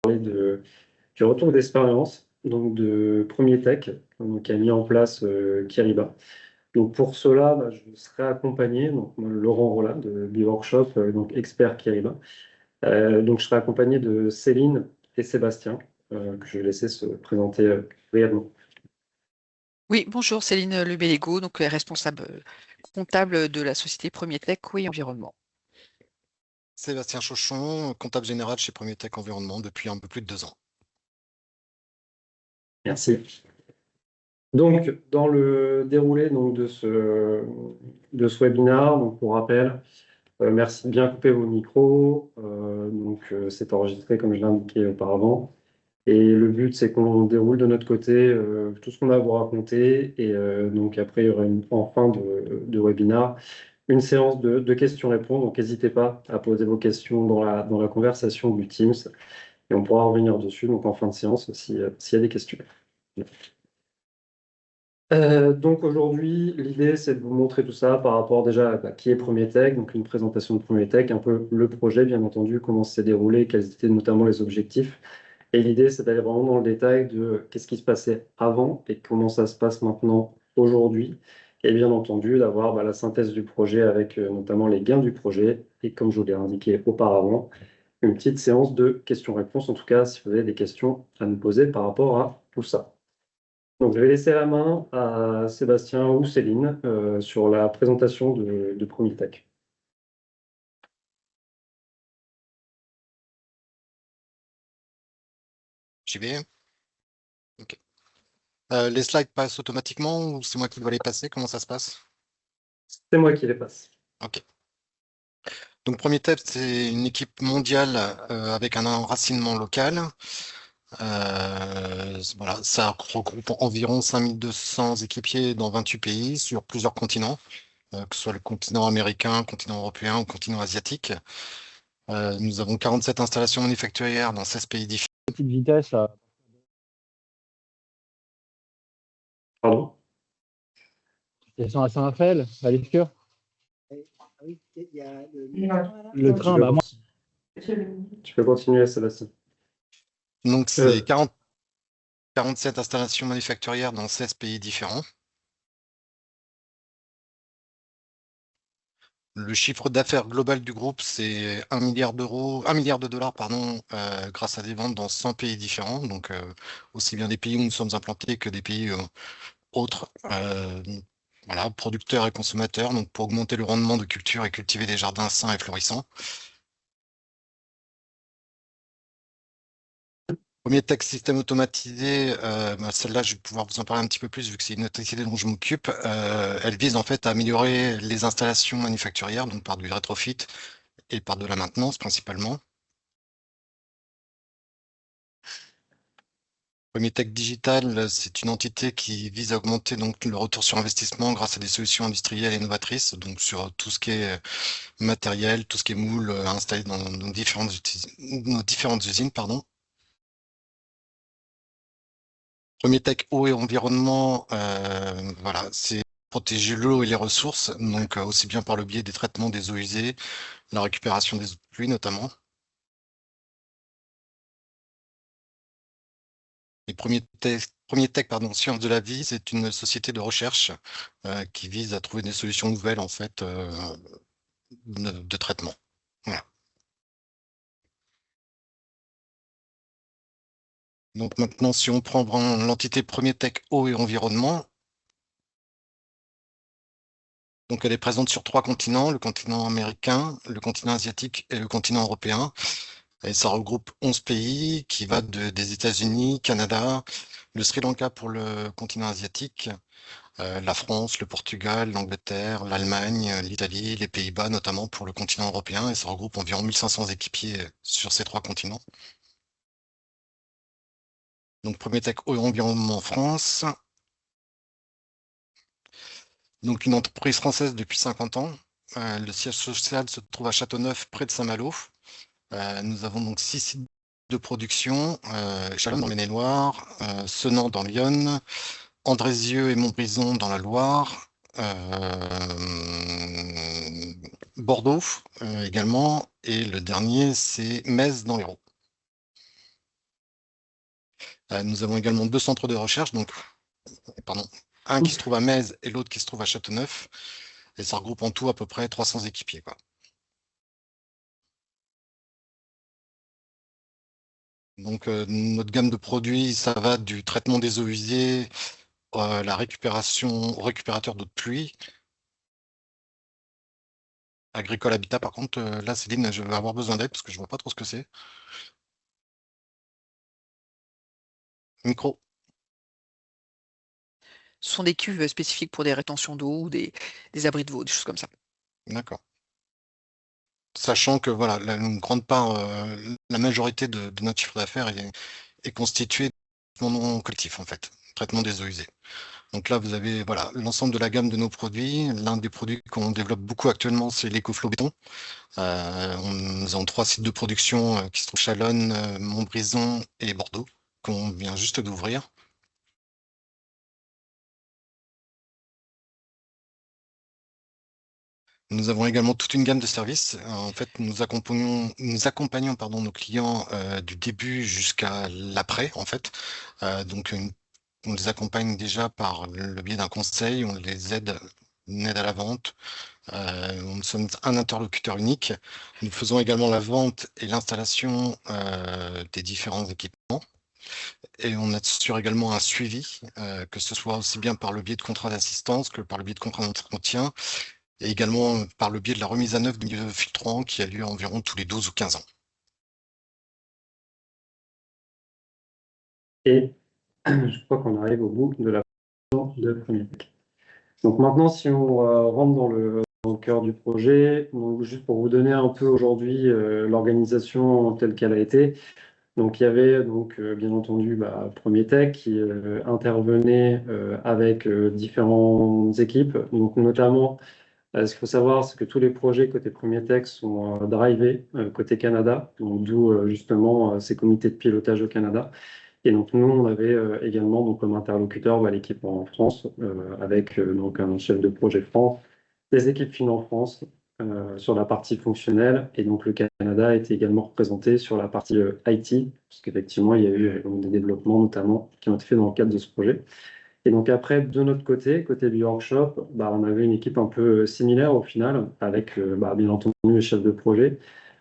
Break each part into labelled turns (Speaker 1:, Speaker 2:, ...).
Speaker 1: du retour d'expérience donc de Premier Tech, qui a mis en place Kiriba. Donc pour cela, je serai accompagné, donc moi, Laurent Rolla de B-Workshop, donc expert Kiriba. Donc je serai accompagné de Céline et Sébastien, que je vais laisser se présenter brièvement.
Speaker 2: Oui, bonjour, Céline Lebelego, donc responsable comptable de la société Premier Tech, oui, environnement.
Speaker 3: Sébastien Chauchon, comptable général chez Premier Tech Environnement depuis un peu plus de 2 ans.
Speaker 1: Merci. Donc, dans le déroulé donc, de ce webinaire, donc, pour rappel, merci de bien couper vos micros. C'est enregistré comme je l'ai indiqué auparavant. Et le but, c'est qu'on déroule de notre côté tout ce qu'on a à vous raconter. Et donc, après, il y aura en fin de webinaire une séance de questions-réponses. Donc, n'hésitez pas à poser vos questions dans la conversation du Teams. Et on pourra revenir dessus donc, en fin de séance s'il y a des questions. Donc aujourd'hui, l'idée c'est de vous montrer tout ça par rapport déjà à qui est Premier Tech, donc une présentation de Premier Tech, un peu le projet bien entendu, comment ça s'est déroulé, quels étaient notamment les objectifs. Et l'idée c'est d'aller vraiment dans le détail de qu'est-ce qui se passait avant et comment ça se passe maintenant aujourd'hui. Et bien entendu d'avoir la synthèse du projet avec notamment les gains du projet et comme je vous l'ai indiqué auparavant, une petite séance de questions-réponses, en tout cas si vous avez des questions à nous poser par rapport à tout ça. Donc, je vais laisser la main à Sébastien ou Céline sur la présentation de Premier Tech.
Speaker 3: J'y vais. Ok. Les slides passent automatiquement ou c'est moi qui dois les passer? Comment ça se passe?
Speaker 1: C'est moi qui les passe.
Speaker 3: Ok. Donc Premier Tech, c'est une équipe mondiale avec un enracinement local. Voilà, ça regroupe environ 5200 équipiers dans 28 pays sur plusieurs continents, que ce soit le continent américain, le continent européen ou le continent asiatique. Nous avons 47 installations manufacturières dans 16 pays différents.
Speaker 4: Petite vitesse.
Speaker 1: Pardon?
Speaker 4: Ils sont à Saint-Raphaël, à l'Escure.
Speaker 5: Oui, il y a
Speaker 4: Le train, bah moi.
Speaker 1: Tu peux continuer, Sébastien.
Speaker 3: Donc c'est 47 installations manufacturières dans 16 pays différents. Le chiffre d'affaires global du groupe, c'est 1 milliard d'euros, 1 milliard de dollars, pardon, grâce à des ventes dans 100 pays différents, donc aussi bien des pays où nous sommes implantés que des pays autres. Voilà, producteurs et consommateurs, donc pour augmenter le rendement de culture et cultiver des jardins sains et florissants. Premier Tech système automatisé, celle-là, je vais pouvoir vous en parler un petit peu plus vu que c'est une activité dont je m'occupe. Elle vise en fait à améliorer les installations manufacturières, donc par du rétrofit et par de la maintenance principalement. Premier Tech Digital, c'est une entité qui vise à augmenter donc le retour sur investissement grâce à des solutions industrielles et novatrices, donc sur tout ce qui est matériel, tout ce qui est moule installé dans nos différentes usines, pardon. Premier Tech eau et environnement, voilà, c'est protéger l'eau et les ressources, donc aussi bien par le biais des traitements des eaux usées, la récupération des eaux de pluie notamment. Et Premier Tech, pardon, Sciences de la Vie, c'est une société de recherche qui vise à trouver des solutions nouvelles en fait de traitement. Voilà. Donc maintenant, si on prend l'entité Premier Tech eau et environnement, donc elle est présente sur 3 continents, le continent américain, le continent asiatique et le continent européen. Et ça regroupe 11 pays qui va des États-Unis, Canada, le Sri Lanka pour le continent asiatique, la France, le Portugal, l'Angleterre, l'Allemagne, l'Italie, les Pays-Bas notamment pour le continent européen. Et ça regroupe environ 1500 équipiers sur ces 3 continents. Donc Premier Tech eau et environnement France. Donc une entreprise française depuis 50 ans. Le siège social se trouve à Châteauneuf, près de Saint-Malo. Nous avons donc 6 sites de production, Chalon dans Maine-et-Loire, Senan dans l'Yonne, Andrézieux et Montbrison dans la Loire, Bordeaux également, et le dernier c'est Metz dans l'Hérault. Nous avons également 2 centres de recherche, donc, pardon, un qui se trouve à Metz et l'autre qui se trouve à Châteauneuf. Et ça regroupe en tout à peu près 300 équipiers, quoi. Donc, notre gamme de produits, ça va du traitement des eaux usées, la récupérateur d'eau de pluie. Agricole Habitat, par contre, là, Céline, je vais avoir besoin d'aide parce que je vois pas trop ce que c'est. Micro.
Speaker 2: Ce sont des cuves spécifiques pour des rétentions d'eau ou des abris de veau, des choses comme ça.
Speaker 3: D'accord. Sachant que voilà, une grande part, la majorité de notre chiffre d'affaires est constitué de traitement non collectif, en fait, traitement des eaux usées. Donc là, vous avez voilà, l'ensemble de la gamme de nos produits. L'un des produits qu'on développe beaucoup actuellement, c'est l'EcoFlow béton. Nous avons 3 sites de production qui se trouvent Chalonnes, Montbrison et Bordeaux, qu'on vient juste d'ouvrir. Nous avons également toute une gamme de services. En fait, nous accompagnons pardon, nos clients du début jusqu'à l'après, en fait. Donc, on les accompagne déjà par le biais d'un conseil, on les aide, une aide à la vente. Nous sommes un interlocuteur unique. Nous faisons également la vente et l'installation des différents équipements. Et on assure également un suivi, que ce soit aussi bien par le biais de contrats d'assistance que par le biais de contrats d'entretien, et également par le biais de la remise à neuf de milieux filtrants qui a lieu environ tous les 12 ou 15 ans.
Speaker 1: Et je crois qu'on arrive au bout de la présentation de Premier Tech. Donc maintenant, si on rentre dans le cœur du projet, donc juste pour vous donner un peu aujourd'hui l'organisation telle qu'elle a été. Donc il y avait donc bien entendu Premier Tech qui intervenait avec différentes équipes. Donc notamment, ce qu'il faut savoir, c'est que tous les projets côté Premier Tech sont drivés côté Canada, donc d'où justement ces comités de pilotage au Canada. Et donc nous, on avait également donc, comme interlocuteur l'équipe en France, avec donc un chef de projet France, des équipes Finance France sur la partie fonctionnelle, et donc le Canada était également représenté sur la partie IT, parce qu'effectivement, il y a eu donc, des développements notamment qui ont été faits dans le cadre de ce projet. Et donc après, de notre côté, côté du workshop, on avait une équipe un peu similaire au final, avec bien entendu le chef de projet,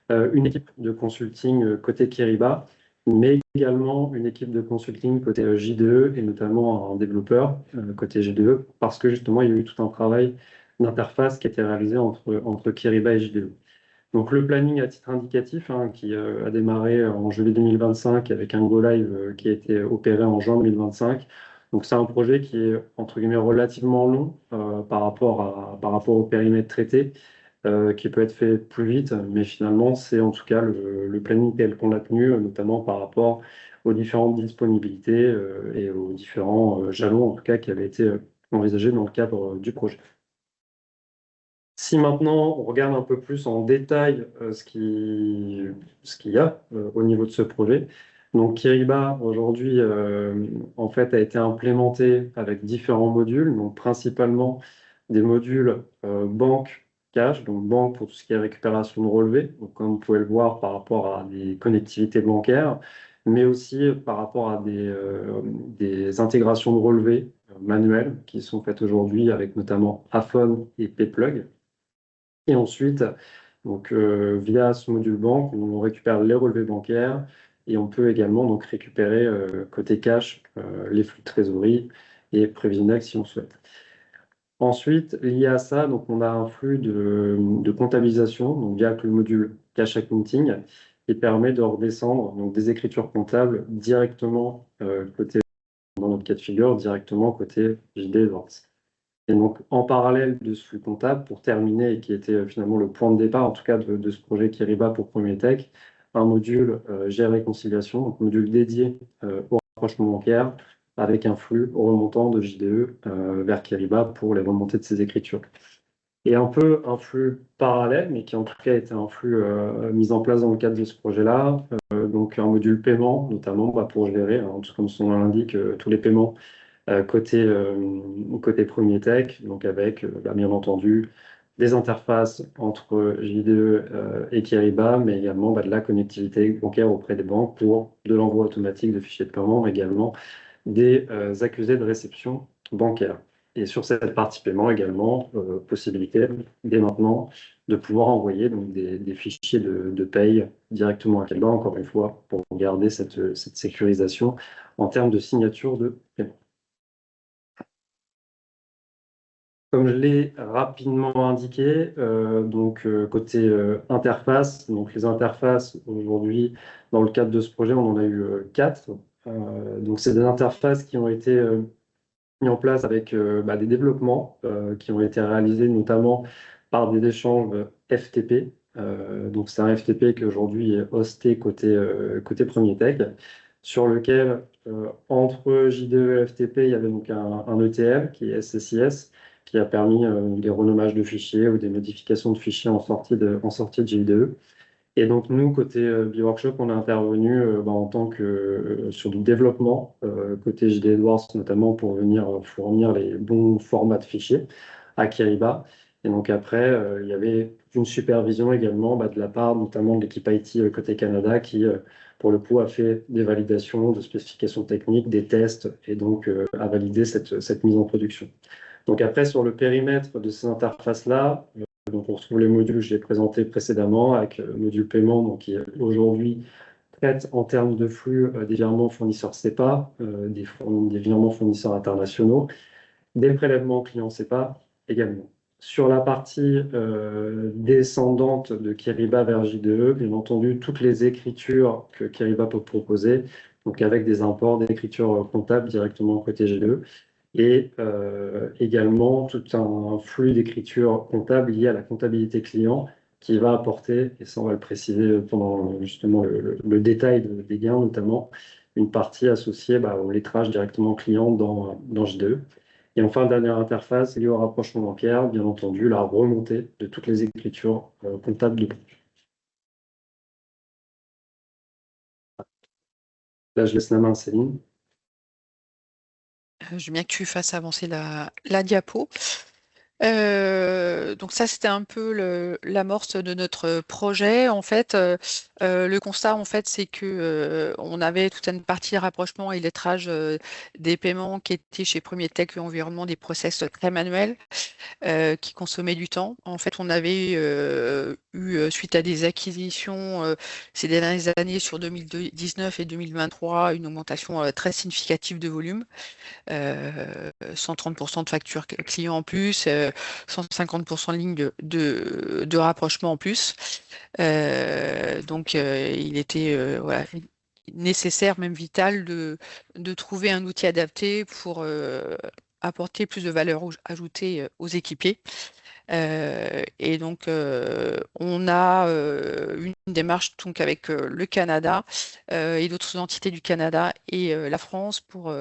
Speaker 1: une équipe de consulting côté Kiriba, mais également une équipe de consulting côté JDE et notamment un développeur côté JDE, parce que justement, il y a eu tout un travail d'interface qui a été réalisé entre Kiriba et JDE. Donc le planning à titre indicatif, qui a démarré en juillet 2025 avec un go live qui a été opéré en juin 2025. Donc c'est un projet qui est entre guillemets relativement long par rapport au périmètre traité, qui peut être fait plus vite, mais finalement c'est en tout cas le planning tel qu'on l'a tenu, notamment par rapport aux différentes disponibilités et aux différents jalons en tout cas qui avaient été envisagés dans le cadre du projet. Si maintenant on regarde un peu plus en détail ce qu'il y a au niveau de ce projet, donc Kiriba aujourd'hui en fait a été implémenté avec différents modules, donc principalement des modules banque cash, donc banque pour tout ce qui est récupération de relevés, donc comme vous pouvez le voir par rapport à des connectivités bancaires, mais aussi par rapport à des intégrations de relevés manuelles qui sont faites aujourd'hui avec notamment Afone et Payplug. Et ensuite, donc, via ce module banque, on récupère les relevés bancaires et on peut également donc, récupérer côté cash les flux de trésorerie et prévisionnels si on souhaite. Ensuite, lié à ça, donc, on a un flux de comptabilisation donc, via le module cash accounting qui permet de redescendre donc, des écritures comptables directement côté, dans notre cas de figure, directement côté JD Ventes. Et donc, en parallèle de ce flux comptable, pour terminer, et qui était finalement le point de départ, en tout cas, de ce projet Kiriba pour Premier Tech, un module GR-Réconciliation, donc module dédié au rapprochement bancaire, avec un flux remontant de JDE vers Kiriba pour les remontées de ces écritures. Et un peu un flux parallèle, mais qui en tout cas était un flux mis en place dans le cadre de ce projet-là, donc un module paiement, notamment pour gérer, tout comme son nom l'indique, tous les paiements côté Premier Tech, donc avec bien entendu des interfaces entre JDE et Kyriba, mais également de la connectivité bancaire auprès des banques pour de l'envoi automatique de fichiers de paiement, mais également des accusés de réception bancaire. Et sur cette partie paiement également, possibilité dès maintenant de pouvoir envoyer donc, des fichiers de paye directement à Kyriba, encore une fois, pour garder cette sécurisation en termes de signature de paiement. Comme je l'ai rapidement indiqué, côté interface, donc les interfaces aujourd'hui, dans le cadre de ce projet, on en a eu 4. Donc c'est des interfaces qui ont été mises en place avec des développements qui ont été réalisés notamment par des échanges FTP. Donc c'est un FTP qui aujourd'hui est hosté côté Premier Tech, sur lequel entre JDE et FTP, il y avait donc un ETL qui est SSIS, qui a permis des renommages de fichiers ou des modifications de fichiers en sortie de JDE. Et donc, nous, côté BioWorkshop, on est intervenu en tant que sur du développement, côté JD Edwards, notamment pour venir fournir les bons formats de fichiers à Kyriba. Et donc après, il y avait une supervision également de la part notamment de l'équipe IT côté Canada qui, pour le coup, a fait des validations de spécifications techniques, des tests, et donc a validé cette mise en production. Donc après, sur le périmètre de ces interfaces-là, donc on retrouve les modules que j'ai présentés précédemment avec le module paiement, donc qui aujourd'hui traite en termes de flux des virements fournisseurs CEPA, des virements fournisseurs internationaux, des prélèvements clients CEPA également. Sur la partie descendante de Kyriba vers JDE, bien entendu, toutes les écritures que Kyriba peut proposer, donc avec des imports d'écriture comptable directement côté JDE, et également tout un flux d'écriture comptable lié à la comptabilité client qui va apporter, et ça on va le préciser pendant justement le détail des gains notamment, une partie associée au lettrage directement client dans JDE. Et enfin, dernière interface liée au rapprochement bancaire, bien entendu, la remontée de toutes les écritures comptables de banque. Là, je laisse la main à Céline.
Speaker 2: Je veux bien que tu fasses avancer la diapo. Donc ça, c'était un peu l'amorce de notre projet. En fait, le constat, en fait, c'est que on avait toute une partie rapprochement et lettrage des paiements qui étaient chez Premier Tech Environnement, des process très manuels qui consommaient du temps. En fait, on avait eu, suite à des acquisitions ces dernières années sur 2019 et 2023, une augmentation très significative de volume. 130% de factures clients en plus, 150% de lignes de rapprochement en plus. Donc, il était voilà, nécessaire, même vital, de trouver un outil adapté pour apporter plus de valeur ajoutée aux équipiers. Et donc, on a une démarche donc, avec le Canada et d'autres entités du Canada et la France pour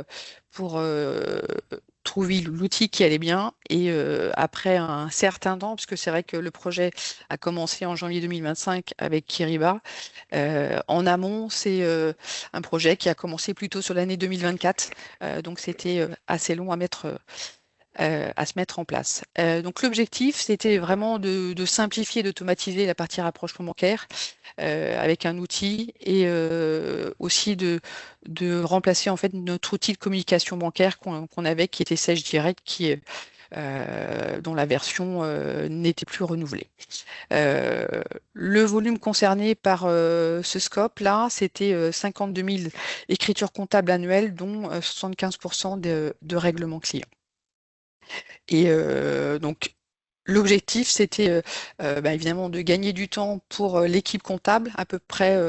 Speaker 2: trouver l'outil qui allait bien. Et après un certain temps, puisque c'est vrai que le projet a commencé en janvier 2025 avec Kyriba, en amont, c'est un projet qui a commencé plutôt sur l'année 2024. Donc, c'était assez long à se mettre en place. Donc l'objectif, c'était vraiment de simplifier, d'automatiser la partie rapprochement bancaire avec un outil et aussi de remplacer en fait notre outil de communication bancaire qu'on avait, qui était Sage Direct, dont la version n'était plus renouvelée. Le volume concerné par ce scope-là, c'était 52 000 écritures comptables annuelles, dont 75% de règlements clients. Et donc, l'objectif, c'était évidemment de gagner du temps pour l'équipe comptable. À peu près,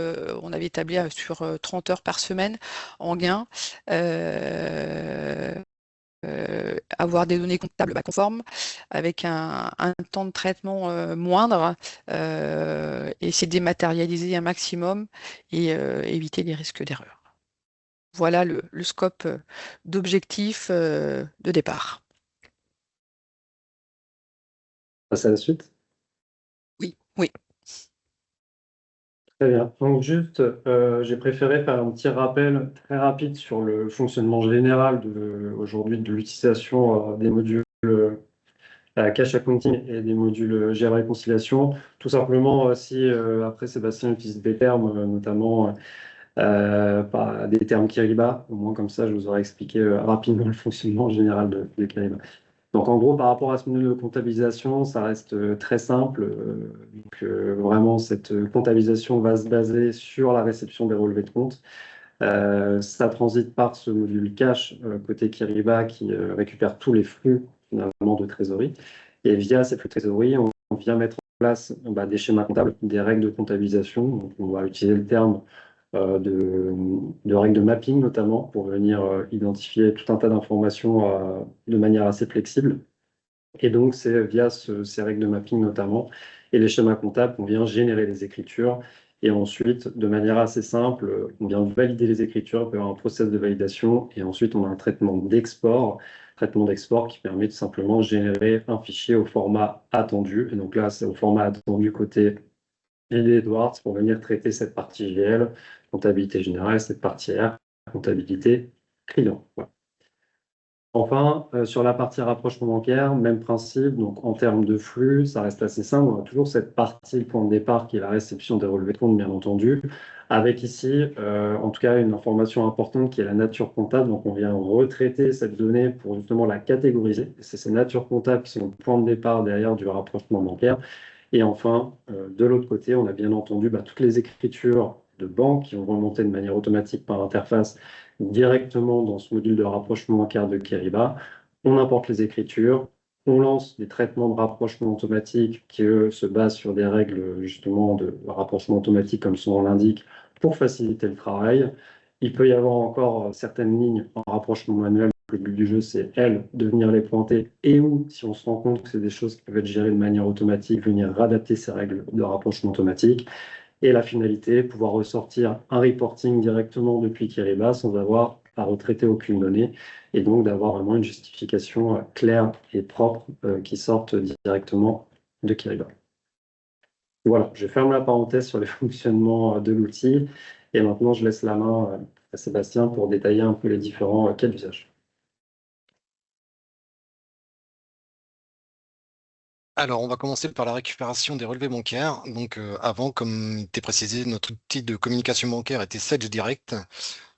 Speaker 2: on avait établi sur 30 heures par semaine en gain. Avoir des données comptables conformes avec un temps de traitement moindre, essayer de dématérialiser un maximum et éviter les risques d'erreur. Voilà le scope d'objectif de départ.
Speaker 1: Passe à la suite.
Speaker 2: Oui, oui.
Speaker 1: Très bien. Donc juste, j'ai préféré faire un petit rappel très rapide sur le fonctionnement général aujourd'hui de l'utilisation des modules cash accounting et des modules GR réconciliation. Tout simplement, si après Sébastien utilise des termes, notamment des termes Kyriba, au moins comme ça, je vous aurais expliqué rapidement le fonctionnement général de Kyriba. Donc en gros, par rapport à ce module de comptabilisation, ça reste très simple. Vraiment, cette comptabilisation va se baser sur la réception des relevés de compte. Ça transite par ce module cash côté Kyriba qui récupère tous les flux finalement de trésorerie. Et via ces flux de trésorerie, on vient mettre en place des schémas comptables, des règles de comptabilisation. Donc, on va utiliser le terme de règles de mapping notamment pour venir identifier tout un tas d'informations de manière assez flexible. Et donc, c'est via ces règles de mapping notamment et les schémas comptables qu'on vient générer les écritures. Et ensuite, de manière assez simple, on vient valider les écritures, on peut avoir un process de validation. Et ensuite, on a un traitement d'export qui permet tout simplement de générer un fichier au format attendu. Et donc là, c'est au format attendu côté Lily Edwards pour venir traiter cette partie GL, comptabilité générale, cette partie R, comptabilité client. Voilà. Enfin, sur la partie rapprochement bancaire, même principe, donc en termes de flux, ça reste assez simple. On a toujours cette partie, le point de départ, qui est la réception des relevés de compte, bien entendu, avec ici, en tout cas, une information importante qui est la nature comptable. Donc, on vient retraiter cette donnée pour justement la catégoriser. C'est ces natures comptables qui sont le point de départ derrière du rapprochement bancaire. Et enfin, de l'autre côté, on a bien entendu toutes les écritures de banque qui vont remonter de manière automatique par interface directement dans ce module de rapprochement bancaire de Kyriba. On importe les écritures, on lance des traitements de rapprochement automatique qui, eux, se basent sur des règles justement de rapprochement automatique, comme son nom l'indique, pour faciliter le travail. Il peut y avoir encore certaines lignes en rapprochement manuel. Le but du jeu, c'est, elles, de venir les pointer et ou, si on se rend compte que c'est des choses qui peuvent être gérées de manière automatique, venir adapter ces règles de rapprochement automatique. Et la finalité, pouvoir ressortir un reporting directement depuis Kyriba sans avoir à retraiter aucune donnée et donc d'avoir vraiment une justification claire et propre qui sorte directement de Kyriba. Voilà, je ferme la parenthèse sur les fonctionnements de l'outil et maintenant je laisse la main à Sébastien pour détailler un peu les différents cas d'usage.
Speaker 3: Alors, on va commencer par la récupération des relevés bancaires. Donc, avant, comme il était précisé, notre outil de communication bancaire était Sedge Direct.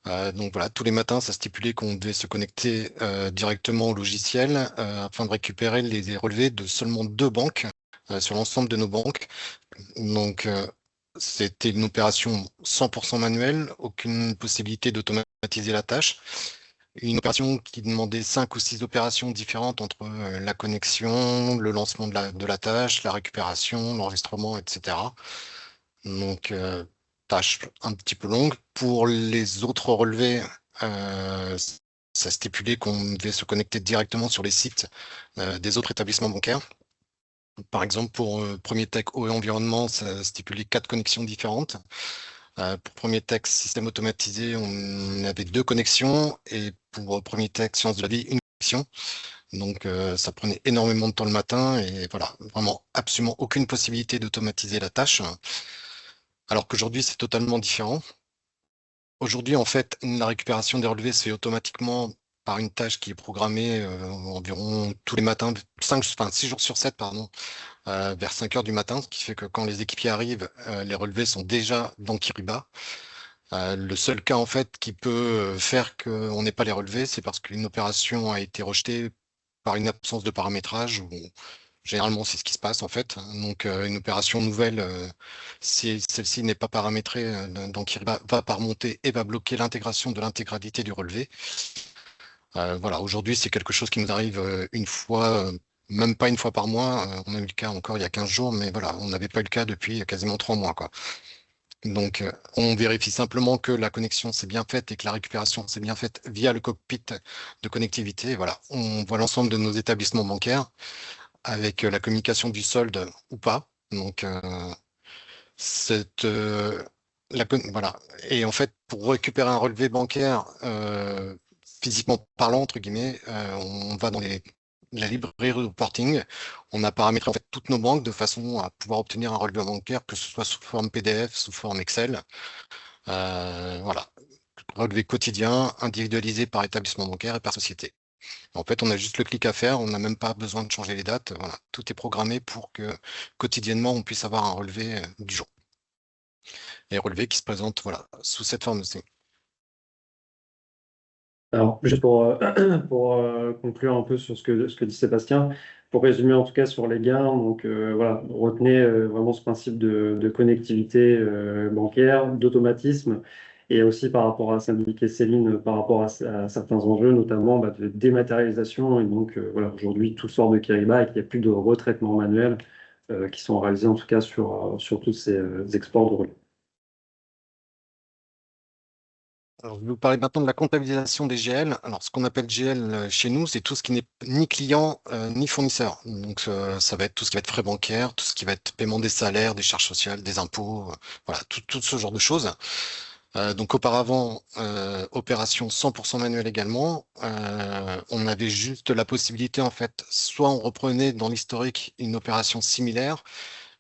Speaker 3: Donc voilà, tous les matins, ça stipulait qu'on devait se connecter directement au logiciel afin de récupérer les relevés de seulement 2 banques sur l'ensemble de nos banques. Donc, c'était une opération 100% manuelle, aucune possibilité d'automatiser la tâche. Une opération qui demandait 5 ou 6 opérations différentes entre la connexion, le lancement de la tâche, la récupération, l'enregistrement, etc. Donc, tâche un petit peu longue. Pour les autres relevés, ça stipulait qu'on devait se connecter directement sur les sites des autres établissements bancaires. Par exemple, pour Premier Tech Eau et Environnement, ça stipulait 4 connexions différentes. Pour Premier Tech Système Automatisé, on avait 2 connexions et pour Premier Tech Sciences de la Vie, une connexion. Donc, ça prenait énormément de temps le matin et voilà, vraiment absolument aucune possibilité d'automatiser la tâche. Alors qu'aujourd'hui, c'est totalement différent. Aujourd'hui, en fait, la récupération des relevés se fait automatiquement par une tâche qui est programmée environ tous les matins, 6 jours sur 7, pardon, vers 5 heures du matin, ce qui fait que quand les équipiers arrivent, les relevés sont déjà dans Kyriba. Le seul cas, en fait, qui peut faire qu'on n'ait pas les relevés, c'est parce qu'une opération a été rejetée par une absence de paramétrage. Généralement, c'est ce qui se passe, en fait. Donc, une opération nouvelle, si celle-ci n'est pas paramétrée dans Kyriba, va pas remonter et va bloquer l'intégration de l'intégralité du relevé. Voilà, aujourd'hui, c'est quelque chose qui nous arrive une fois, même pas une fois par mois. On a eu le cas encore il y a 15 jours, mais voilà, on n'avait pas eu le cas depuis quasiment 3 mois, quoi. Donc, on vérifie simplement que la connexion s'est bien faite et que la récupération s'est bien faite via le cockpit de connectivité. Voilà, on voit l'ensemble de nos établissements bancaires avec la communication du solde ou pas. Donc, voilà. Et en fait, pour récupérer un relevé bancaire, physiquement parlant, entre guillemets, on va dans la librairie reporting. On a paramétré en fait toutes nos banques de façon à pouvoir obtenir un relevé bancaire, que ce soit sous forme PDF, sous forme Excel. Voilà. Relevé quotidien, individualisé par établissement bancaire et par société. En fait, on a juste le clic à faire, on n'a même pas besoin de changer les dates. Voilà, tout est programmé pour que quotidiennement, on puisse avoir un relevé du jour. Et relevé qui se présente voilà, sous cette forme aussi.
Speaker 1: Alors, juste pour conclure un peu sur ce que dit Sébastien, pour résumer en tout cas sur les gains, donc voilà, retenez vraiment ce principe de connectivité bancaire, d'automatisme, et aussi par rapport à ce qu'indiquait Céline, par rapport à certains enjeux, notamment bah, de dématérialisation. Et donc voilà, aujourd'hui, tout sort de Kiriba et qu'il n'y a plus de retraitement manuel qui sont réalisés en tout cas sur tous ces exports de relais.
Speaker 3: Alors, je vais vous parler maintenant de la comptabilisation des GL. Alors, ce qu'on appelle GL chez nous, c'est tout ce qui n'est ni client ni fournisseur. Donc, ça va être tout ce qui va être frais bancaires, tout ce qui va être paiement des salaires, des charges sociales, des impôts, voilà, tout ce genre de choses. Donc, auparavant, opération 100% manuelle également. On avait juste la possibilité, en fait, soit on reprenait dans l'historique une opération similaire,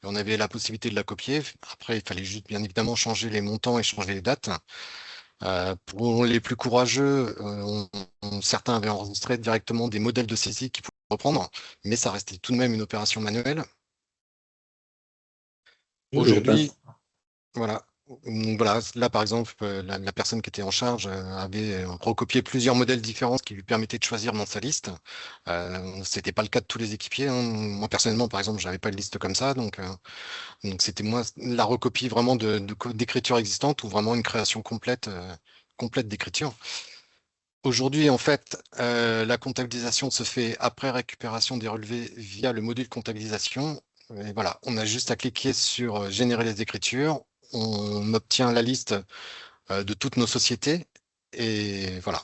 Speaker 3: et on avait la possibilité de la copier. Après, il fallait juste, bien évidemment, changer les montants et changer les dates. Pour les plus courageux, certains avaient enregistré directement des modèles de saisie qui pouvaient reprendre, mais ça restait tout de même une opération manuelle. Aujourd'hui, voilà. Donc voilà, là par exemple, la personne qui était en charge avait recopié plusieurs modèles différents, ce qui lui permettait de choisir dans sa liste. C'était pas le cas de tous les équipiers, hein. Moi personnellement, par exemple, j'avais pas de liste comme ça, donc c'était moi la recopie vraiment d'écriture existante ou vraiment une création complète, complète d'écriture. Aujourd'hui, en fait, la comptabilisation se fait après récupération des relevés via le module comptabilisation. Et voilà, on a juste à cliquer sur générer les écritures. On obtient la liste de toutes nos sociétés. Et voilà,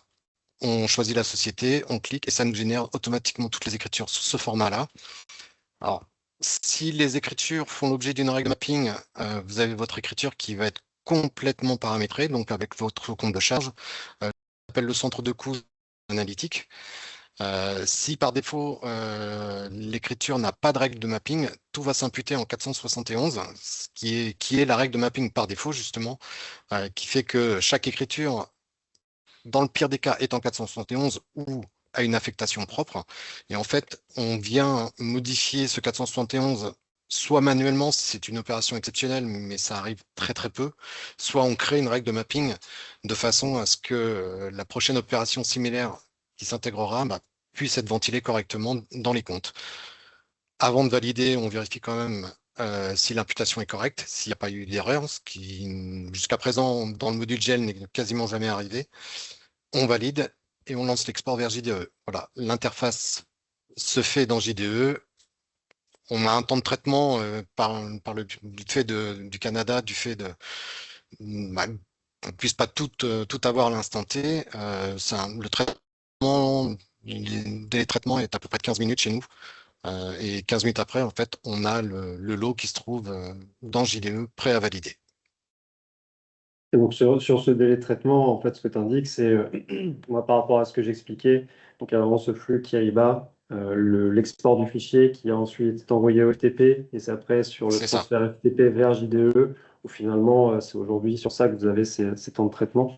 Speaker 3: on choisit la société, on clique et ça nous génère automatiquement toutes les écritures sous ce format-là. Alors, si les écritures font l'objet d'une règle de mapping, vous avez votre écriture qui va être complètement paramétrée, donc avec votre compte de charge. Appelle le centre de coût analytique. Si par défaut l'écriture n'a pas de règle de mapping, tout va s'imputer en 471, qui est la règle de mapping par défaut justement, qui fait que chaque écriture, dans le pire des cas, est en 471 ou a une affectation propre. Et en fait, on vient modifier ce 471 soit manuellement si c'est une opération exceptionnelle, mais ça arrive très très peu, soit on crée une règle de mapping de façon à ce que la prochaine opération similaire qui s'intégrera puisse être ventilée correctement dans les comptes. Avant de valider, on vérifie quand même si l'imputation est correcte, s'il n'y a pas eu d'erreur, ce qui jusqu'à présent dans le module GEL n'est quasiment jamais arrivé. On valide et on lance l'export vers JDE. Voilà, l'interface se fait dans JDE. On a un temps de traitement du fait du Canada, du fait qu'on ne puisse pas tout avoir à l'instant T. Le traitement, le délai de traitement est à peu près de 15 minutes chez nous. Et 15 minutes après, en fait, on a le lot qui se trouve dans JDE prêt à valider.
Speaker 1: Et donc sur ce délai de traitement, en fait, ce que tu indiques, c'est moi, par rapport à ce que j'expliquais, donc il y a vraiment ce flux qui bas, l'export du fichier qui a ensuite été envoyé au FTP, et c'est après sur le
Speaker 3: C'est ça.
Speaker 1: transfert FTP vers JDE, où finalement, c'est aujourd'hui sur ça que vous avez ces temps de traitement.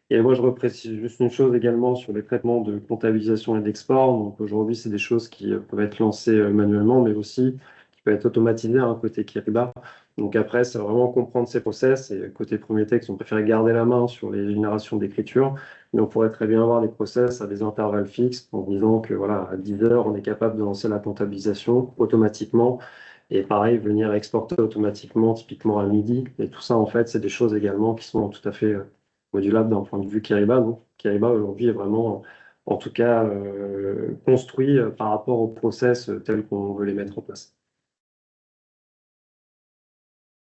Speaker 1: Et moi, je reprécise juste une chose également sur les traitements de comptabilisation et d'export. Donc aujourd'hui, c'est des choses qui peuvent être lancées manuellement, mais aussi qui peuvent être automatisées côté Kiriba. Donc après, c'est vraiment comprendre ces process. Et côté premier texte, on préfère garder la main sur les générations d'écriture, mais on pourrait très bien avoir des process à des intervalles fixes en disant que voilà, à 10 heures, on est capable de lancer la comptabilisation automatiquement. Et pareil, venir exporter automatiquement, typiquement à midi. Et tout ça, en fait, c'est des choses également qui sont tout à fait modulable d'un point de vue Kiriba. Donc, Kiriba aujourd'hui est vraiment, en tout cas, construit par rapport au process tel qu'on veut les mettre en place.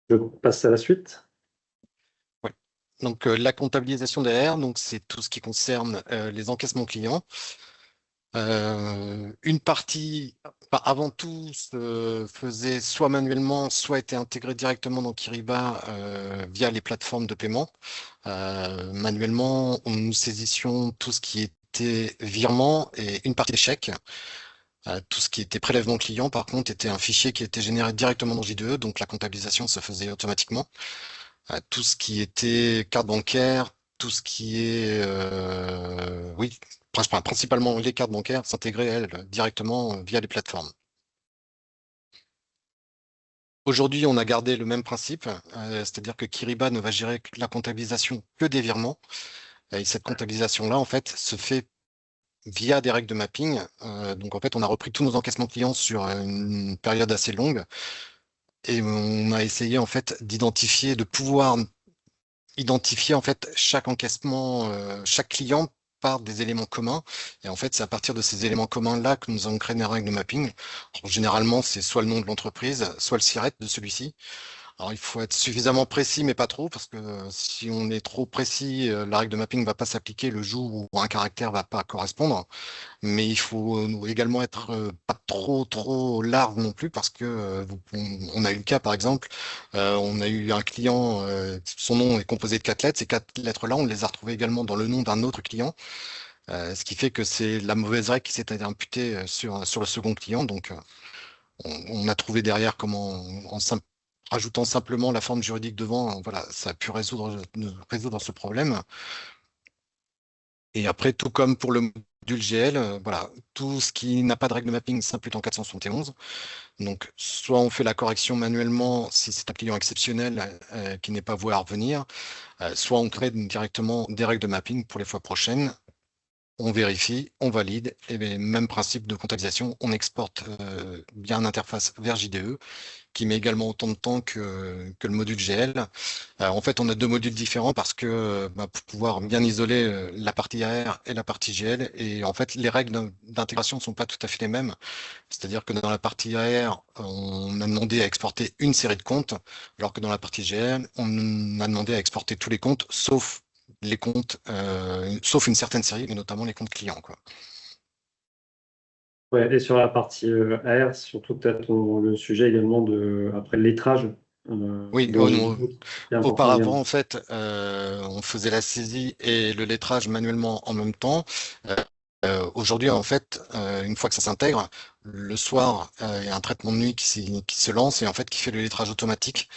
Speaker 1: Je passe à la suite.
Speaker 3: Ouais. Donc la comptabilisation derrière, donc c'est tout ce qui concerne les encaissements clients. Une partie, avant tout, se faisait soit manuellement, soit était intégrée directement dans Kiriba via les plateformes de paiement. Manuellement, nous saisissions tout ce qui était virement et une partie des chèques. Tout ce qui était prélèvement client, par contre, était un fichier qui était généré directement dans JDE, donc la comptabilisation se faisait automatiquement. Tout ce qui était carte bancaire, tout ce qui est, oui, principalement les cartes bancaires, s'intégrer, elles, directement via les plateformes. Aujourd'hui, on a gardé le même principe, c'est-à-dire que Kyriba ne va gérer la comptabilisation que des virements. Et cette comptabilisation-là, en fait, se fait via des règles de mapping. Donc, en fait, on a repris tous nos encaissements clients sur une période assez longue et on a essayé, en fait, de pouvoir identifier, en fait, chaque encaissement, chaque client par des éléments communs. Et en fait, c'est à partir de ces éléments communs-là que nous avons créé des règles de mapping. Alors, généralement, c'est soit le nom de l'entreprise, soit le SIRET de celui-ci. Alors, il faut être suffisamment précis, mais pas trop, parce que si on est trop précis, la règle de mapping ne va pas s'appliquer le jour où un caractère va pas correspondre. Mais il faut également être pas trop large non plus, parce que on a eu le cas, par exemple, on a eu un client, son nom est composé de 4 lettres. Ces 4 lettres-là, on les a retrouvées également dans le nom d'un autre client, ce qui fait que c'est la mauvaise règle qui s'est imputée sur le second client. Donc, on a trouvé derrière comment, rajoutant simplement la forme juridique devant, voilà, ça a pu résoudre ce problème. Et après, tout comme pour le module GL, voilà, tout ce qui n'a pas de règle de mapping s'impute en 471. Donc, soit on fait la correction manuellement si c'est un client exceptionnel qui n'est pas voué à revenir, soit on crée directement des règles de mapping pour les fois prochaines. On vérifie, on valide, et bien, même principe de comptabilisation, on exporte bien une interface vers JDE, qui met également autant de temps que le module GL. En fait, on a deux modules différents parce que pour pouvoir bien isoler la partie AR et la partie GL, et en fait, les règles d'intégration ne sont pas tout à fait les mêmes. C'est-à-dire que dans la partie AR, on a demandé à exporter une série de comptes, alors que dans la partie GL, on a demandé à exporter tous les comptes, sauf les comptes, sauf une certaine série, mais notamment les comptes clients, quoi.
Speaker 1: Ouais, et sur la partie AR, surtout peut-être le sujet également de après le lettrage
Speaker 3: Oui,
Speaker 1: dans JDE, c'est important
Speaker 3: auparavant,
Speaker 1: également.
Speaker 3: en fait, on faisait la saisie et le lettrage manuellement en même temps. Euh, Aujourd'hui, en fait, une fois que ça s'intègre, le soir, il y a un traitement de nuit qui se lance et en fait qui fait le lettrage automatique.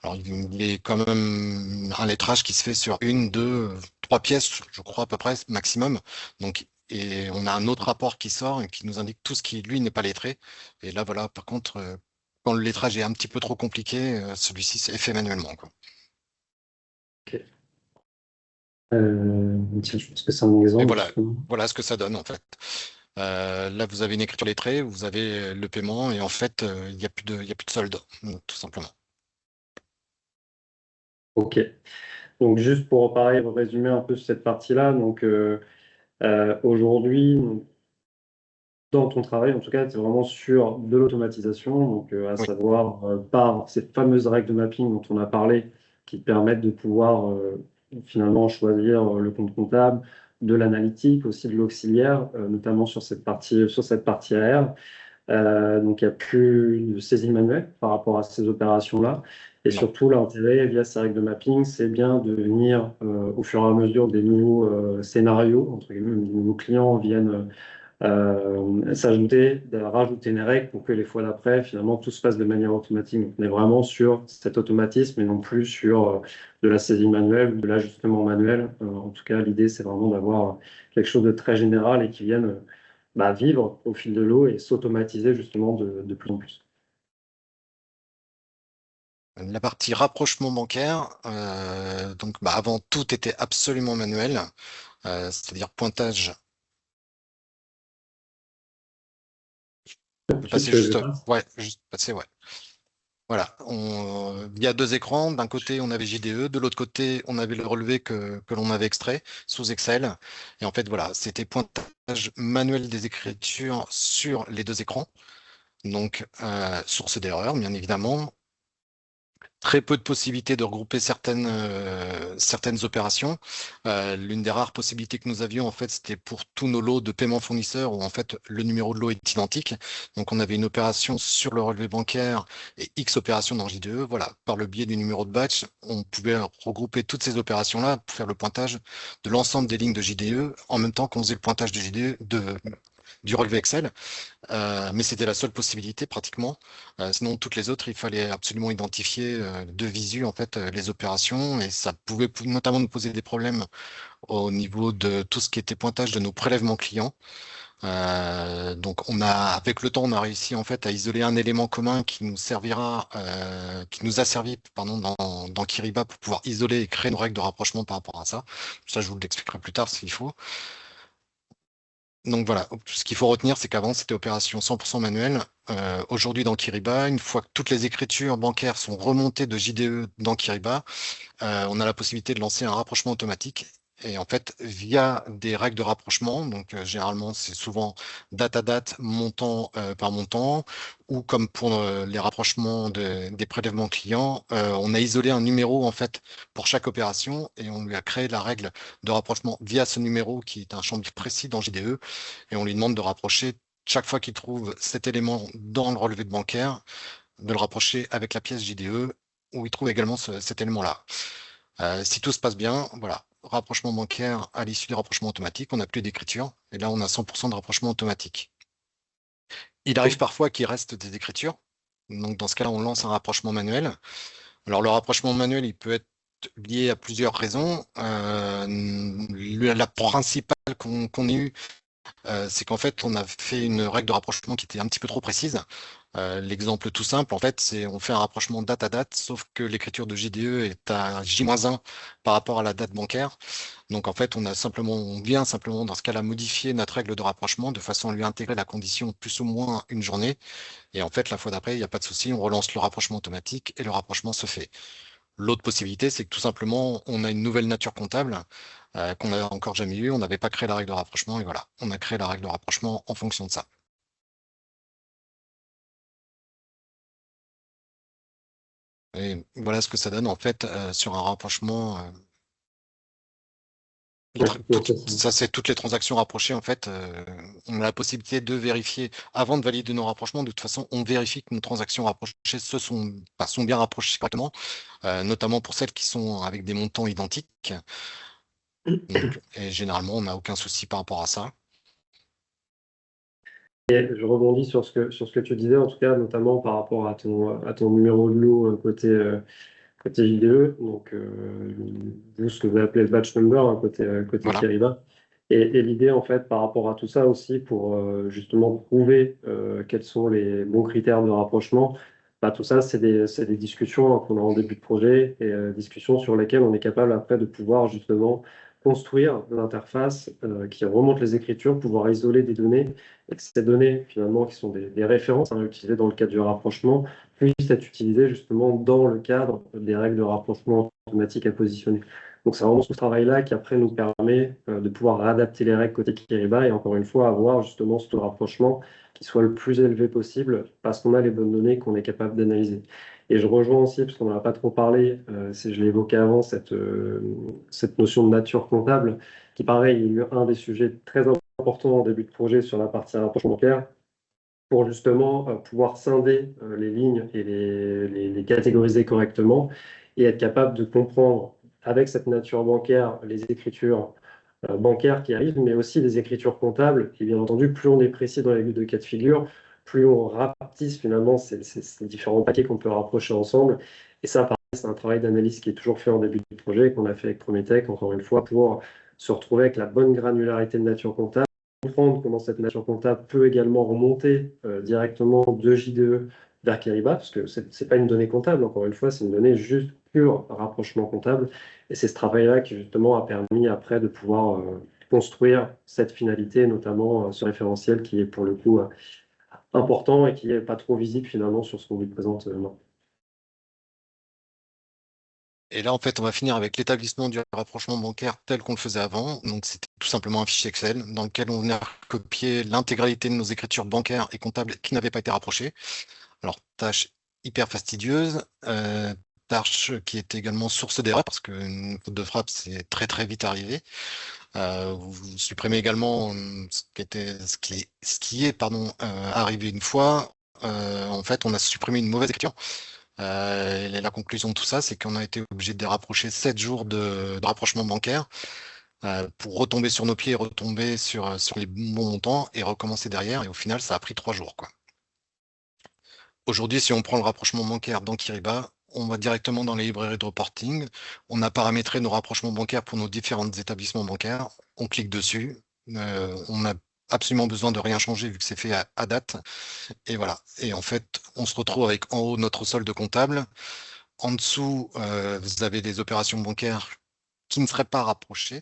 Speaker 3: Alors, il est quand même un lettrage qui se fait sur une, deux, trois pièces, je crois à peu près maximum. Donc, et on a un autre rapport qui sort et qui nous indique tout ce qui, lui, n'est pas lettré. Et là, voilà, par contre, quand le lettrage est un petit peu trop compliqué, celui-ci est fait manuellement, quoi.
Speaker 1: Ok. Tiens, je pense que c'est un
Speaker 3: Et
Speaker 1: exemple,
Speaker 3: voilà,
Speaker 1: justement.
Speaker 3: voilà ce que ça donne en fait. Là, vous avez une écriture lettrée, vous avez le paiement et en fait, il n'y a il y a plus de solde, tout simplement.
Speaker 1: Ok. Donc, juste pour pareil, résumer un peu cette partie-là. Donc, aujourd'hui, dans ton travail, en tout cas, c'est vraiment sur de l'automatisation, donc à
Speaker 3: Oui,
Speaker 1: savoir par ces fameuses règles de mapping dont on a parlé, qui te permettent de pouvoir finalement choisir le compte comptable, de l'analytique, aussi de l'auxiliaire, notamment sur cette partie AR. Donc il n'y a plus de saisie manuelle par rapport à ces opérations-là. Et
Speaker 3: non.
Speaker 1: surtout, l'intérêt via ces règles de mapping, c'est bien de venir au fur et à mesure des nouveaux scénarios, entre guillemets, des nouveaux clients viennent s'ajouter, de rajouter une règle pour que les fois d'après, finalement, tout se passe de manière automatique. Donc, on est vraiment sur cet automatisme et non plus sur de la saisie manuelle ou de l'ajustement manuel. En tout cas, l'idée, c'est vraiment d'avoir quelque chose de très général et qui vienne vivre au fil de l'eau et s'automatiser justement de plus en plus.
Speaker 3: La partie rapprochement bancaire, donc avant tout était absolument manuel, c'est-à-dire pointage. On peut passer
Speaker 1: Tu veux
Speaker 3: juste,
Speaker 1: que je passe?
Speaker 3: ouais, juste passer, ouais. Voilà, il y a deux écrans. D'un côté, on avait JDE, de l'autre côté, on avait le relevé que l'on avait extrait sous Excel. Et en fait, voilà, c'était pointage manuel des écritures sur les deux écrans. Donc, source d'erreur, bien évidemment. Très peu de possibilités de regrouper certaines opérations. L'une des rares possibilités que nous avions, en fait, c'était pour tous nos lots de paiement fournisseurs où, en fait, le numéro de lot est identique. Donc, on avait une opération sur le relevé bancaire et X opérations dans JDE. Voilà, par le biais du numéro de batch, on pouvait regrouper toutes ces opérations-là pour faire le pointage de l'ensemble des lignes de JDE en même temps qu'on faisait le pointage de JDE, du relevé Excel. Mais c'était la seule possibilité pratiquement. Sinon, toutes les autres, il fallait absolument identifier de visu en fait les opérations et ça pouvait notamment nous poser des problèmes au niveau de tout ce qui était pointage de nos prélèvements clients. Donc, avec le temps, on a réussi en fait à isoler un élément commun qui nous servira, qui nous a servi, pardon, dans Kiriba pour pouvoir isoler et créer nos règles de rapprochement par rapport à ça. Ça, je vous l'expliquerai plus tard s'il faut. Donc voilà, ce qu'il faut retenir, c'est qu'avant, c'était opération 100% manuelle. Aujourd'hui, dans Kiriba, une fois que toutes les écritures bancaires sont remontées de JDE dans Kiriba, on a la possibilité de lancer un rapprochement automatique. Et en fait, via des règles de rapprochement, donc généralement c'est souvent date à date, montant par montant, ou comme pour les rapprochements des prélèvements clients, on a isolé un numéro en fait pour chaque opération et on lui a créé la règle de rapprochement via ce numéro qui est un champ précis dans JDE et on lui demande de rapprocher chaque fois qu'il trouve cet élément dans le relevé de bancaire, de le rapprocher avec la pièce JDE où il trouve également cet élément-là. Si tout se passe bien, voilà, rapprochement bancaire à l'issue du rapprochement automatique, on n'a plus d'écriture, et là on a 100% de rapprochement automatique. Il arrive parfois qu'il reste des écritures, donc dans ce cas-là on lance un rapprochement manuel. Alors le rapprochement manuel, il peut être lié à plusieurs raisons. La principale qu'on ait eue, c'est qu'en fait, on a fait une règle de rapprochement qui était un petit peu trop précise. L'exemple tout simple, en fait, c'est on fait un rapprochement date à date, sauf que l'écriture de JDE est à J-1 par rapport à la date bancaire. Donc, en fait, on vient simplement, dans ce cas-là, modifier notre règle de rapprochement de façon à lui intégrer la condition plus ou moins une journée. Et en fait, la fois d'après, il n'y a pas de souci, on relance le rapprochement automatique et le rapprochement se fait. L'autre possibilité, c'est que tout simplement, on a une nouvelle nature comptable qu'on n'a encore jamais eue. On n'avait pas créé la règle de rapprochement et voilà, on a créé la règle de rapprochement en fonction de ça. Et voilà ce que ça donne en fait sur un rapprochement. Ça, c'est toutes les transactions rapprochées en fait. On a la possibilité de vérifier avant de valider nos rapprochements. De toute façon, on vérifie que nos transactions rapprochées sont bien rapprochées correctement, notamment pour celles qui sont avec des montants identiques. Donc, et généralement, on n'a aucun souci par rapport à ça.
Speaker 1: Et je rebondis sur ce que tu disais, en tout cas, notamment par rapport à ton numéro de lot côté JDE, donc vous, ce que vous appelez le batch number, hein, côté
Speaker 3: Voilà.
Speaker 1: Kiriba. Et l'idée, en fait, par rapport à tout ça aussi, pour justement prouver quels sont les bons critères de rapprochement, bah, tout ça, c'est des discussions qu'on a en début de projet et discussions sur lesquelles on est capable après de pouvoir justement construire l'interface qui remonte les écritures, pouvoir isoler des données et que ces données, finalement, qui sont des références utilisées dans le cadre du rapprochement, puissent être utilisées justement dans le cadre des règles de rapprochement automatique à positionner. Donc c'est vraiment ce travail-là qui après nous permet de pouvoir réadapter les règles côté Kiriba et encore une fois avoir justement ce rapprochement qui soit le plus élevé possible parce qu'on a les bonnes données qu'on est capable d'analyser. Et je rejoins aussi, parce qu'on n'en a pas trop parlé, je l'ai évoqué avant, cette notion de nature comptable, qui pareil, il y a eu un des sujets très importants en début de projet sur la partie rapprochement bancaire, pour justement pouvoir scinder les lignes et les catégoriser correctement et être capable de comprendre avec cette nature bancaire les écritures bancaires qui arrivent, mais aussi les écritures comptables. Et bien entendu, plus on est précis dans les deux cas de figure, plus on rapetisse finalement ces différents paquets qu'on peut rapprocher ensemble. Et ça, pareil, c'est un travail d'analyse qui est toujours fait en début de projet, qu'on a fait avec Prometech, encore une fois, pour se retrouver avec la bonne granularité de nature comptable, comprendre comment cette nature comptable peut également remonter directement de JDE vers Kiriba, parce que ce n'est pas une donnée comptable, encore une fois, c'est une donnée juste pure rapprochement comptable. Et c'est ce travail-là qui justement a permis après de pouvoir construire cette finalité, notamment ce référentiel qui est pour le coup important et qui n'est pas trop visible finalement sur ce qu'on vous présente maintenant.
Speaker 3: Et là, en fait, on va finir avec l'établissement du rapprochement bancaire tel qu'on le faisait avant. Donc, c'était tout simplement un fichier Excel dans lequel on venait copier l'intégralité de nos écritures bancaires et comptables qui n'avaient pas été rapprochées. Alors, tâche hyper fastidieuse, tâche qui est également source d'erreur parce qu'une faute de frappe, c'est très très vite arrivé. Vous supprimez également ce qui est arrivé une fois. En fait, on a supprimé une mauvaise écriture. Et la conclusion de tout ça, c'est qu'on a été obligé de rapprocher 7 jours de rapprochement bancaire. pour retomber sur nos pieds et retomber sur les bons montants et recommencer derrière. Et au final, ça a pris 3 jours, quoi. Aujourd'hui, si on prend le rapprochement bancaire dans Kyriba, on va directement dans les librairies de reporting. On a paramétré nos rapprochements bancaires pour nos différents établissements bancaires. On clique dessus. On n'a absolument besoin de rien changer vu que c'est fait à date. Et voilà. Et en fait, on se retrouve avec en haut notre solde comptable. En dessous, vous avez des opérations bancaires qui ne seraient pas rapprochées.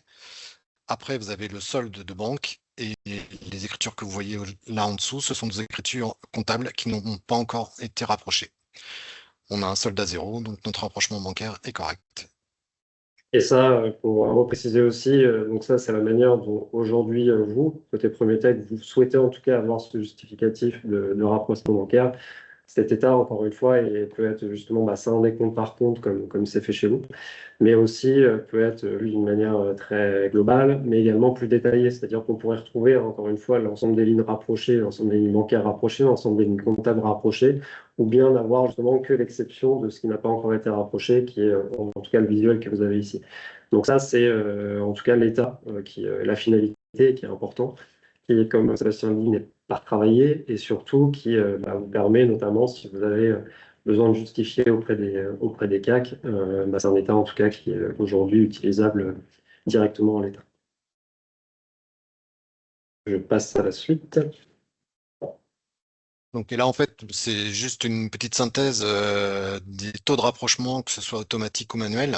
Speaker 3: Après, vous avez le solde de banque et les écritures que vous voyez là en dessous, ce sont des écritures comptables qui n'ont pas encore été rapprochées. On a un solde à 0, donc notre rapprochement bancaire est correct.
Speaker 1: Et ça, pour repréciser aussi, donc ça, c'est la manière dont aujourd'hui, vous, côté Premier Tech, vous souhaitez en tout cas avoir ce justificatif de rapprochement bancaire. Cet état, encore une fois, il peut être justement scindé compte par compte, comme c'est fait chez vous, mais aussi peut être lu d'une manière très globale, mais également plus détaillée. C'est-à-dire qu'on pourrait retrouver, encore une fois, l'ensemble des lignes rapprochées, l'ensemble des lignes bancaires rapprochées, l'ensemble des lignes comptables rapprochées, ou bien n'avoir justement que l'exception de ce qui n'a pas encore été rapproché, qui est en tout cas le visuel que vous avez ici. Donc ça, c'est en tout cas l'état qui est la finalité qui est important, qui, comme Sébastien dit, n'est pas travaillé et surtout qui vous permet, notamment si vous avez besoin de justifier auprès des CAC, c'est un état en tout cas qui est aujourd'hui utilisable directement en l'état. Je passe à la suite.
Speaker 3: Donc, et là, en fait, c'est juste une petite synthèse des taux de rapprochement, que ce soit automatique ou manuel.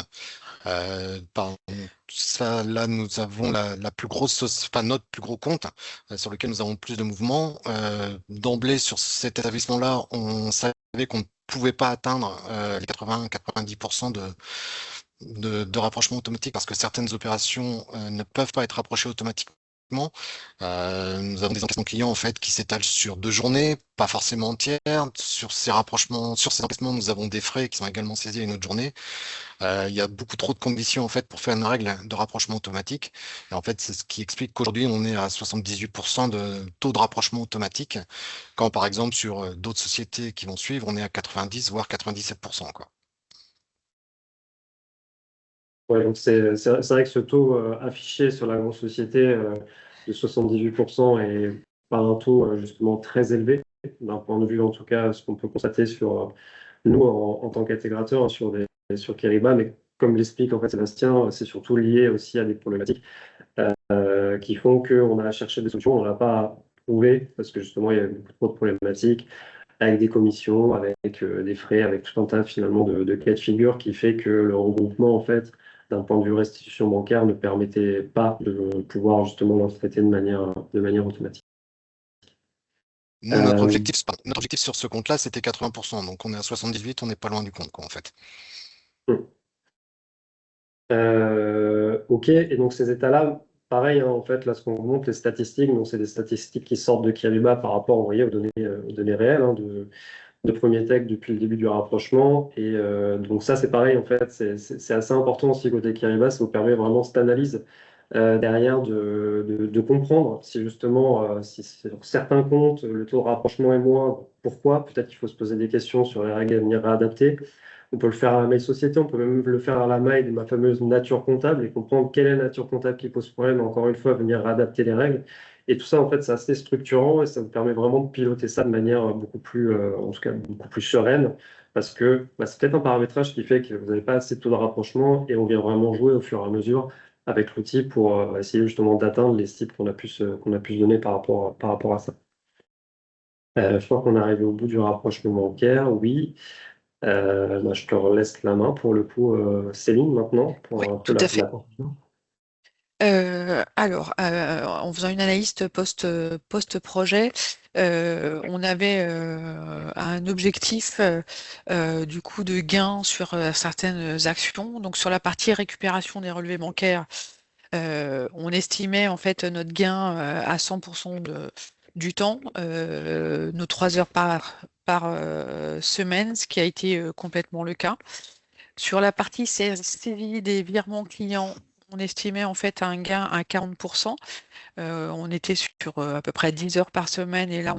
Speaker 3: Ça, là, nous avons la plus grosse, enfin, notre plus gros compte sur lequel nous avons plus de mouvements. D'emblée, sur cet établissement-là, on savait qu'on ne pouvait pas atteindre les 80-90% de rapprochement automatique parce que certaines opérations ne peuvent pas être rapprochées automatiquement. Nous avons des encaissements clients en fait qui s'étalent sur 2 journées, pas forcément entières. Sur ces rapprochements, sur ces encaissements, nous avons des frais qui sont également saisis à une autre journée. Il y a beaucoup trop de conditions en fait pour faire une règle de rapprochement automatique. Et en fait, c'est ce qui explique qu'aujourd'hui on est à 78% de taux de rapprochement automatique, quand par exemple sur d'autres sociétés qui vont suivre, on est à 90 voire 97%, quoi.
Speaker 1: Ouais, donc c'est vrai que ce taux affiché sur la grande société de 78% est pas un taux justement très élevé, d'un point de vue en tout cas ce qu'on peut constater sur nous en tant qu'intégrateur sur Kiriba, mais comme l'explique en fait Sébastien, c'est surtout lié aussi à des problématiques qui font qu'on a cherché des solutions, on ne l'a pas trouvé parce que justement il y a beaucoup trop de problématiques avec des commissions, avec des frais, avec tout un tas finalement de cas de figure qui fait que le regroupement en fait d'un point de vue restitution bancaire ne permettait pas de pouvoir justement le traiter de manière automatique.
Speaker 3: Nous, notre objectif sur ce compte-là, c'était 80%. Donc on est à 78, on n'est pas loin du compte, quoi, en fait.
Speaker 1: Ok, et donc ces états-là, pareil, hein, en fait, là, ce qu'on vous montre, les statistiques, donc c'est des statistiques qui sortent de Kiriba par rapport, vous voyez, aux données réelles hein, de Premier Tech depuis le début du rapprochement. Et donc ça, c'est pareil, en fait, c'est assez important aussi côté Kiriba, ça vous permet vraiment cette analyse derrière de comprendre si justement, si sur certains comptes, le taux de rapprochement est moins, pourquoi? Peut-être qu'il faut se poser des questions sur les règles à venir réadapter. On peut le faire à la maille société, on peut même le faire à la maille de ma fameuse nature comptable et comprendre quelle est la nature comptable qui pose problème, encore une fois, venir réadapter les règles. Et tout ça, en fait, c'est assez structurant et ça vous permet vraiment de piloter ça de manière beaucoup plus, en tout cas, beaucoup plus sereine parce que c'est peut-être un paramétrage qui fait que vous n'avez pas assez de taux de rapprochement et on vient vraiment jouer au fur et à mesure avec l'outil pour essayer justement d'atteindre les cibles qu'on a pu se donner par rapport à ça. Je crois qu'on est arrivé au bout du rapprochement bancaire, oui. Je te laisse la main pour le coup, Céline, maintenant, pour
Speaker 2: Oui,
Speaker 1: un peu
Speaker 2: tout à fait.
Speaker 1: la conclusion.
Speaker 2: Alors, en faisant une analyse post-projet, on avait un objectif du coup de gain sur certaines actions. Donc sur la partie récupération des relevés bancaires, on estimait en fait notre gain à 100% du temps, nos 3 heures par semaine, ce qui a été complètement le cas. Sur la partie saisie des virements clients, on estimait en fait un gain à 40%. On était sur à peu près 10 heures par semaine et là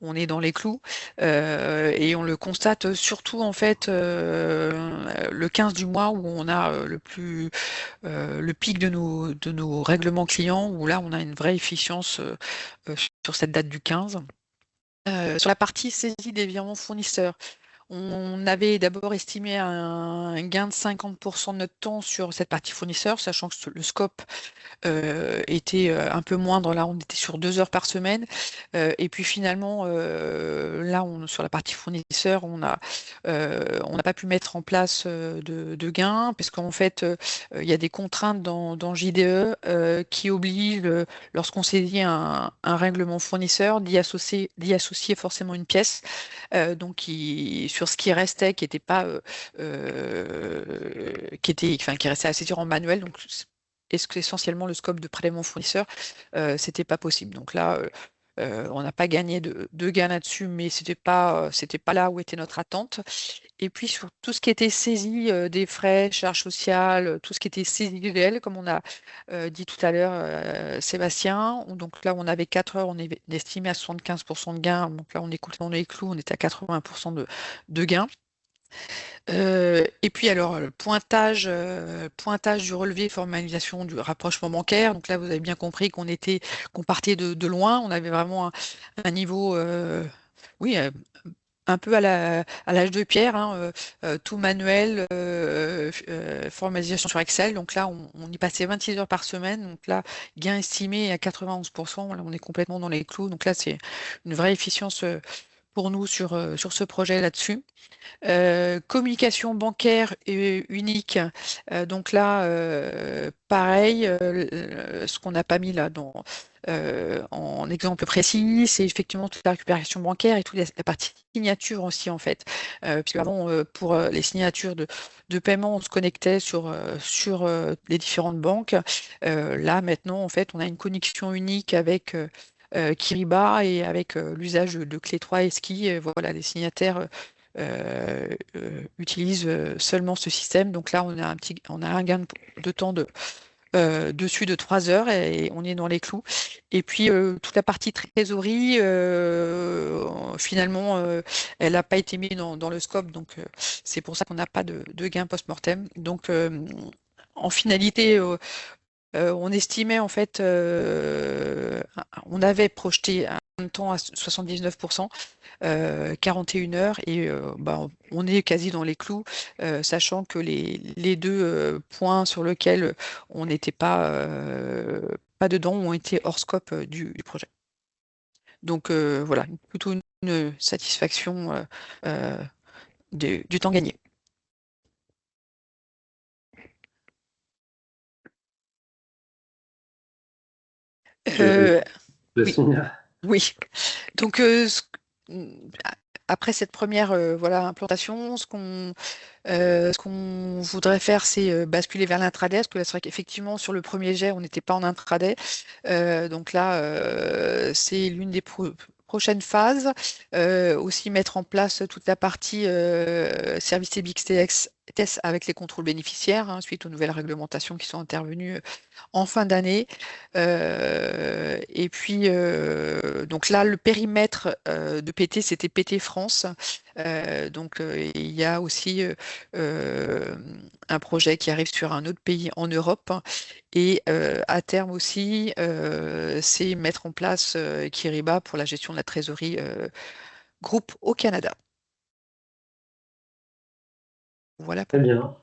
Speaker 2: on est dans les clous. Et on le constate surtout en fait le 15 du mois où on a le pic de nos règlements clients où là on a une vraie efficience sur cette date du 15. Sur la partie saisie des virements fournisseurs, on avait d'abord estimé un gain de 50% de notre temps sur cette partie fournisseur, sachant que le scope était un peu moindre. Là, on était sur 2 heures par semaine. Et puis finalement, là, sur la partie fournisseur, on n'a pas pu mettre en place de gains, parce qu'en fait, il y a des contraintes dans JDE qui obligent, lorsqu'on saisit un règlement fournisseur, d'y associer forcément une pièce. Donc sur ce qui restait, qui était pas, qui restait assez dur en manuel. Donc est-ce que essentiellement le scope de prélèvement fournisseur, c'était pas possible. Donc là, on n'a pas gagné de gain là-dessus, mais c'était pas là où était notre attente. Et puis sur tout ce qui était saisie des frais, charges sociales, tout ce qui était saisie réelle, comme on a dit tout à l'heure, Sébastien. Donc là, on avait 4 heures, on est estimé à 75% de gain. Donc là, on est complètement dans les clous, on était à 80% de gain. Et puis alors, pointage du relevé, formalisation du rapprochement bancaire. Donc là, vous avez bien compris qu'on partait de loin. On avait vraiment un niveau, oui, un peu à l'âge de pierre, hein, tout manuel, formalisation sur Excel. Donc là, on y passait 26 heures par semaine. Donc là, gain estimé à 91%. Là, on est complètement dans les clous. Donc là, c'est une vraie efficience pour nous sur ce projet là-dessus. Communication bancaire unique. Donc là, pareil, ce qu'on n'a pas mis là en exemple précis, c'est effectivement toute la récupération bancaire et toute la partie signature aussi en fait. Puisque avant, pour les signatures de paiement, on se connectait sur les différentes banques. Là maintenant, en fait, on a une connexion unique avec Kiriba et avec l'usage de clé 3 et ski. Voilà, les signataires utilisent seulement ce système. Donc là, on a un gain de temps dessus de 3 heures et on est dans les clous. Et puis toute la partie trésorerie, finalement, elle n'a pas été mise dans le scope. Donc c'est pour ça qu'on n'a pas de gain post-mortem. Donc en finalité, on estimait en fait, on avait projeté un temps à 79%, 41 heures, et bah, on est quasi dans les clous, sachant que les deux points sur lesquels on n'était pas dedans ont été hors scope du projet. Donc voilà, plutôt une satisfaction du temps gagné.
Speaker 1: Le
Speaker 2: Oui.
Speaker 1: signe.
Speaker 2: Oui. Donc, après cette première voilà, implantation, ce qu'on voudrait faire, c'est basculer vers l'intraday, parce que là, c'est vrai qu'effectivement, sur le premier jet, on n'était pas en intraday. Donc là, c'est l'une des prochaines phases. Aussi mettre en place toute la partie service CBXTX test avec les contrôles bénéficiaires, hein, suite aux nouvelles réglementations qui sont intervenues en fin d'année. Et puis, donc là, le périmètre de PT, c'était PT France. Donc, il y a aussi un projet qui arrive sur un autre pays en Europe. Et à terme aussi, c'est mettre en place Kiriba pour la gestion de la trésorerie groupe au Canada. Voilà
Speaker 1: Très
Speaker 2: pour
Speaker 1: bien.